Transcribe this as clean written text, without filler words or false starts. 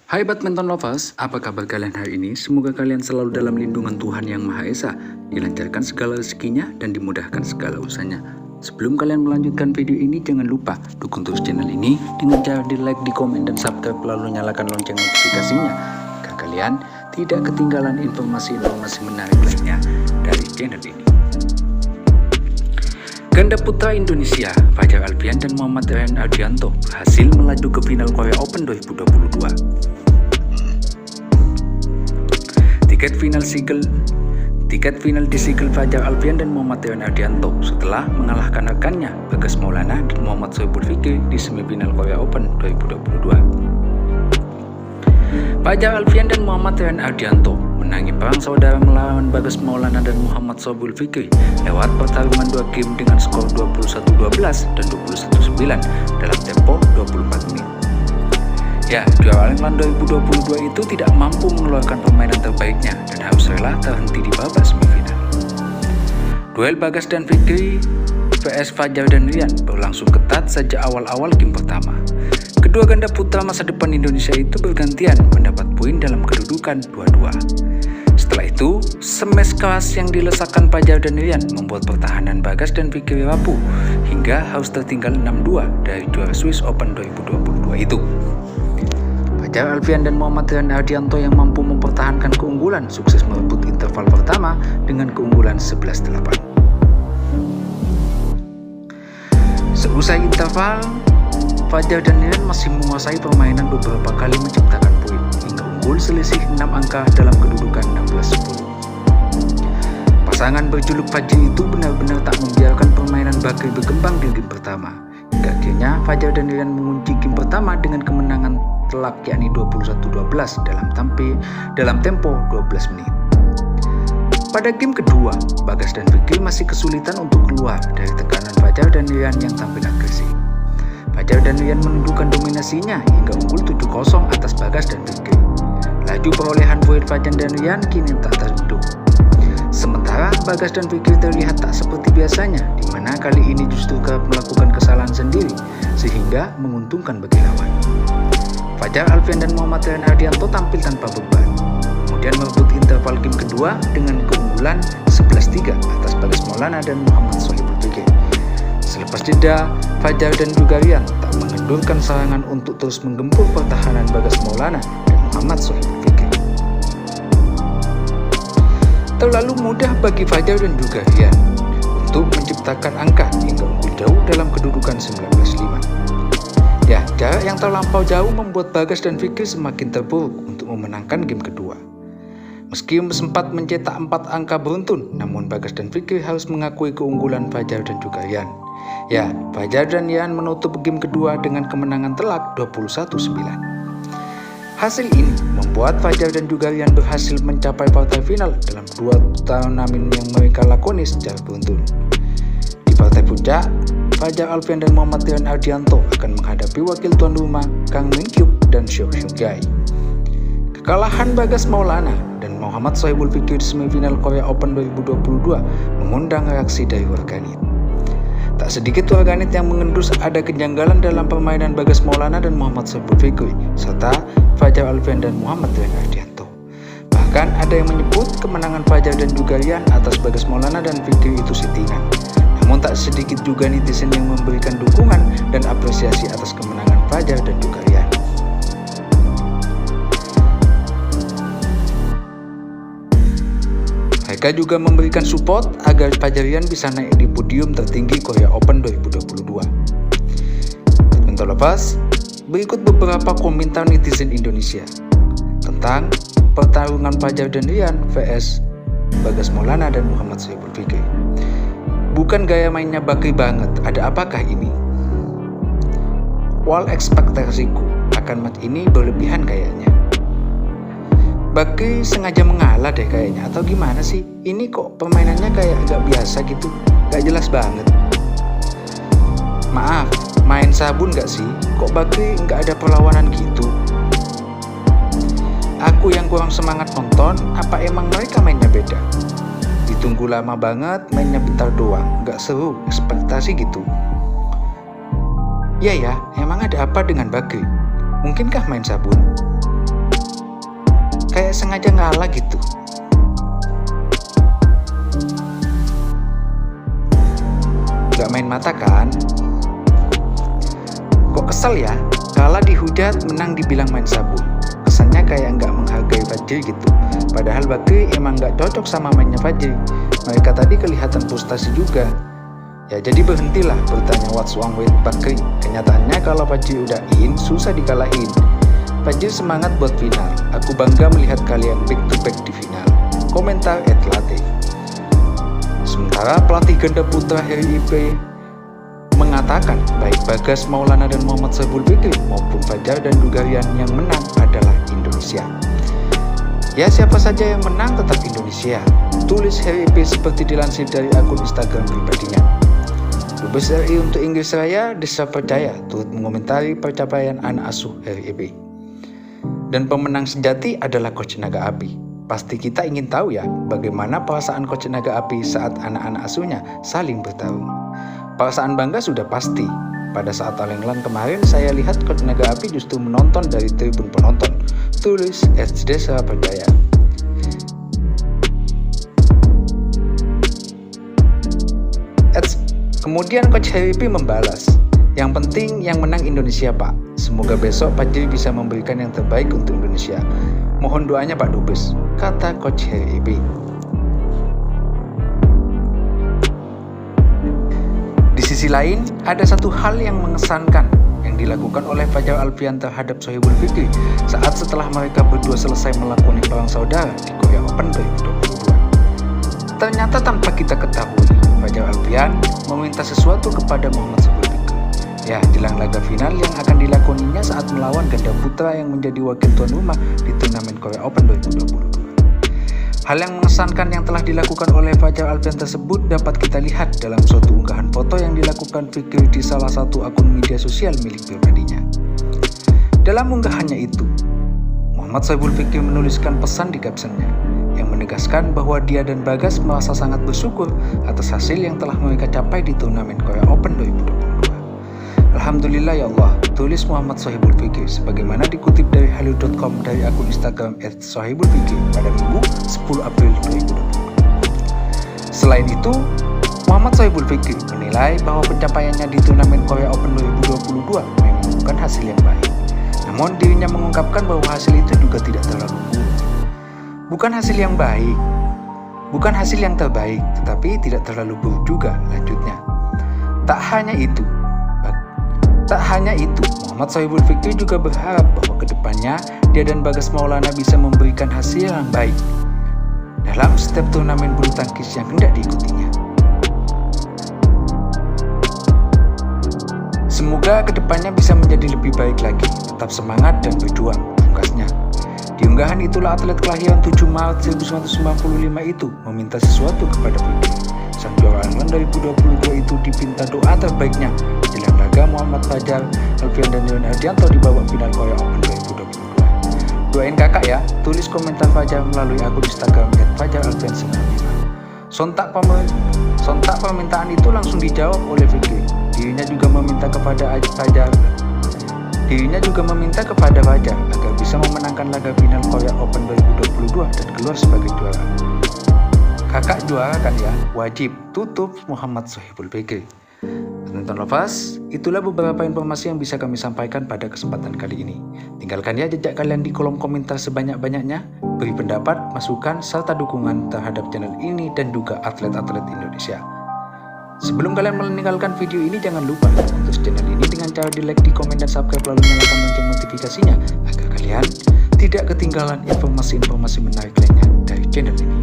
Hai badminton lovers, apa kabar kalian hari ini? Semoga kalian selalu dalam lindungan Tuhan Yang Maha Esa, dilancarkan segala rezekinya dan dimudahkan segala usahanya. Sebelum kalian melanjutkan video ini, jangan lupa dukung terus channel ini dengan cara di like, di komen, dan subscribe, lalu nyalakan lonceng notifikasinya agar kalian tidak ketinggalan informasi-informasi menarik lainnya dari channel ini. Ganda putra Indonesia, Fajar Alfian dan Muhammad Rian Ardianto berhasil melaju ke final Korea Open 2022. Tiket final disigel Fajar Alfian dan Muhammad Rian Ardianto setelah mengalahkan rekannya Bagas Maulana dan Muhammad Sohibul Fikri di semifinal Korea Open 2022. Fajar Alfian dan Muhammad Rian Ardianto menangi perang saudara melawan Bagas Maulana dan Muhammad Sohibul Fikri lewat pertarungan 2 game dengan skor 21-12 dan 21-9 dalam tempo 24 menit. Ya, juara England 2022 itu tidak mampu mengeluarkan permainan terbaiknya dan harus rela terhenti di babak semifinal. Duel Bagas dan Fikri vs Fajar dan Rian berlangsung ketat sejak awal-awal game pertama. Kedua ganda putra masa depan Indonesia itu bergantian mendapat poin dalam kedudukan 2-2. Setelah itu, smash keras yang dilesakkan Fajar dan Rian membuat pertahanan Bagas dan Fikri rapuh hingga harus tertinggal 6-2 dari juara Swiss Open 2022 itu. Fajar Alfian dan Muhammad Rian Ardianto yang mampu mempertahankan keunggulan sukses merebut interval pertama dengan keunggulan 11-8. Seusai interval, Fajar dan Rian masih menguasai permainan beberapa kali menciptakan poin hingga unggul selisih 6 angka dalam kedudukan 16-10. Pasangan berjuluk Fajri itu benar-benar tak membiarkan permainan Bakri berkembang di game pertama. Hingga akhirnya Fajar dan Rian mengunci game pertama dengan kemenangan telak yakni 21-12 dalam tempo 12 menit. Pada game kedua, Bagas dan Fikri masih kesulitan untuk keluar dari tekanan Fajar dan Rian yang tampil agresif. Fajar dan Rian menundukkan dominasinya hingga unggul 7-0 atas Bagas dan Fikri. Laju perolehan poin Fajar dan Rian kini tak terhitung. Sementara Bagas dan Fikri terlihat tak seperti biasanya, di mana kali ini justru kerap melakukan kesalahan sendiri sehingga menguntungkan bagi lawan. Fajar Alfian dan Muhammad Rian Ardianto tampil tanpa beban, kemudian merebut interval game kedua dengan keunggulan 11-3 atas Bagas Maulana dan Muhammad Sohibul Fikri. Selepas jeda, Fajar dan juga Rian tak mengendurkan serangan untuk terus menggempur pertahanan Bagas Maulana dan Muhammad Sohibul Fikri. Terlalu mudah bagi Fajar dan juga Rian untuk menciptakan angka hingga unggul jauh dalam kedudukan 19-5. Ya, jarak yang terlampau jauh membuat Bagas dan Fikri semakin terpuruk untuk memenangkan game kedua. Meski sempat mencetak 4 angka beruntun, namun Bagas dan Fikri harus mengakui keunggulan Fajar dan juga Rian. Ya, Fajar dan Rian menutup game kedua dengan kemenangan telak 21-9. Hasil ini membuat Fajar dan juga Rian berhasil mencapai partai final dalam 2 turnamen yang mereka lakoni secara beruntun. Di partai puncak, Fajar Alfian dan Muhammad Rian Ardianto akan menghadapi wakil tuan rumah Kang Min Hyuk dan Seok Hyun Jae. Kekalahan Bagas Maulana dan Muhammad Sohibul Fikri di semifinal Korea Open 2022 mengundang reaksi dari warganet. Tak sedikit warganet yang mengendus ada kejanggalan dalam permainan Bagas Maulana dan Muhammad Sohibul Fikri serta Fajar Alfian dan Muhammad Rian Ardianto. Bahkan ada yang menyebut kemenangan Fajar dan juga Rian atas Bagas Maulana dan Fikri itu settingan. Namun tak sedikit juga netizen yang memberikan dukungan dan apresiasi atas kemenangan Fajar dan juga Rian. Mereka juga memberikan support agar Fajar Rian bisa naik di podium tertinggi Korea Open 2022. Badminton lovers, berikut beberapa komentar netizen Indonesia tentang pertarungan Fajar dan Rian vs Bagas Maulana dan Muhammad Sohibul Fikri. Bukan gaya mainnya Bakri banget, ada apakah ini? Wall ekspektasiku akan match ini berlebihan kayaknya. Bakri sengaja mengalah deh kayaknya, atau gimana sih? Ini kok permainannya kayak gak biasa gitu, gak jelas banget. Maaf, main sabun gak sih? Kok Bakri gak ada perlawanan gitu? Aku yang kurang semangat nonton, apa emang mereka mainnya beda? Ditunggu lama banget, mainnya bentar doang, gak seru, ekspektasi gitu. Ya, emang ada apa dengan Bakri? Mungkinkah main sabun? kayak sengaja ngalah gitu. Gak main mata kan? Kok kesel ya? Kalah dihujat, menang dibilang main sabun. Kesannya kayak nggak menghargai Fajri gitu. Padahal Bakri emang nggak cocok sama mainnya Fajri. Mereka tadi kelihatan frustasi juga. Ya jadi berhentilah bertanya what's wrong with Bakri. Kenyataannya kalau Fajri udah in, susah dikalahin. Fajri semangat buat final. Aku bangga melihat kalian back to back di final. Komentar @latte. Sementara pelatih ganda putra HRIP mengatakan baik Bagas Maulana dan Muhammad Sohibul Fikri maupun Fajar dan Dugarian yang menang adalah Indonesia. Ya siapa saja yang menang tetap Indonesia, tulis HRIP seperti dilansir dari akun Instagram pribadinya. Dubes RI untuk Inggris Raya, Desa Percaya, turut mengomentari pencapaian anak asuh HRIP. Dan pemenang sejati adalah Coach Naga Api. Pasti kita ingin tahu ya bagaimana perasaan Coach Naga Api saat anak-anak asuhnya saling bertarung. Perasaan bangga sudah pasti. Pada saat All England kemarin saya lihat Coach Naga Api justru menonton dari tribun penonton, tulis Desa Percaya. Kemudian Coach HRIP membalas, yang penting yang menang Indonesia Pak. Semoga besok Fajri bisa memberikan yang terbaik untuk Indonesia. Mohon doanya Pak Dubes, kata Coach HRIP. Di sisi lain, ada satu hal yang mengesankan yang dilakukan oleh Fajar Alfian terhadap Sohibul Fikri saat setelah mereka berdua selesai melakoni perang saudara di Korea Open 2022. Ternyata tanpa kita ketahui, Fajar Alfian meminta sesuatu kepada Muhammad Sohibul Fikri. Ya, jelang laga final yang akan dilakoninya saat melawan ganda putra yang menjadi wakil tuan rumah di turnamen Korea Open 2022. Hal yang mengesankan yang telah dilakukan oleh Fajar Alfian tersebut dapat kita lihat dalam suatu unggahan foto yang dilakukan Fikri di salah satu akun media sosial milik pribadinya. Dalam unggahannya itu, Muhammad Sohibul Fikri menuliskan pesan di captionnya yang menegaskan bahwa dia dan Bagas merasa sangat bersyukur atas hasil yang telah mereka capai di turnamen Korea Open 2022. Alhamdulillah ya Allah, tulis Muhammad Sohibul Fikri sebagaimana dikutip dari halu.com dari akun Instagram @sohibulfikri pada Minggu 10 April 2022. Selain itu, Muhammad Sohibul Fikri menilai bahwa pencapaiannya di turnamen Korea Open 2022 memang bukan hasil yang baik. Namun dirinya mengungkapkan bahwa hasil itu juga tidak terlalu buruk. Bukan hasil yang baik, bukan hasil yang terbaik, tetapi tidak terlalu buruk juga, lanjutnya. Tak hanya itu, Muhammad Sohibul Fikri juga berharap bahwa kedepannya dia dan Bagas Maulana bisa memberikan hasil yang baik dalam setiap turnamen bulu tangkis yang hendak diikutinya. Semoga kedepannya bisa menjadi lebih baik lagi, tetap semangat dan berjuang, pungkasnya. Di unggahan itulah atlet kelahiran 7 Maret 1995 itu meminta sesuatu kepada Fikri. Sang juara England 2022 itu dipinta doa terbaiknya jelang laga Muhammad Fajar Alfian dan Rion Ardianto di babak final Korea Open 2022. Doain kakak ya, tulis komentar Fajar melalui akun Instagram @fajaralfian95. Sontak permintaan itu langsung dijawab oleh Fikri. Dirinya juga meminta kepada Fajar agar bisa memenangkan laga final Korea Open 2022 dan keluar sebagai juara. Kakak juara kan ya, wajib, tutup Muhammad Sohibul Fikri. Tonton Lovers, itulah beberapa informasi yang bisa kami sampaikan pada kesempatan kali ini. Tinggalkan ya jejak kalian di kolom komentar sebanyak-banyaknya, beri pendapat, masukan, serta dukungan terhadap channel ini dan juga atlet-atlet Indonesia. Sebelum kalian meninggalkan video ini, jangan lupa untuk channel ini dengan cara di like, di komen, dan subscribe, lalu nyalakan lonceng notifikasinya agar kalian tidak ketinggalan informasi-informasi menarik lainnya dari channel ini.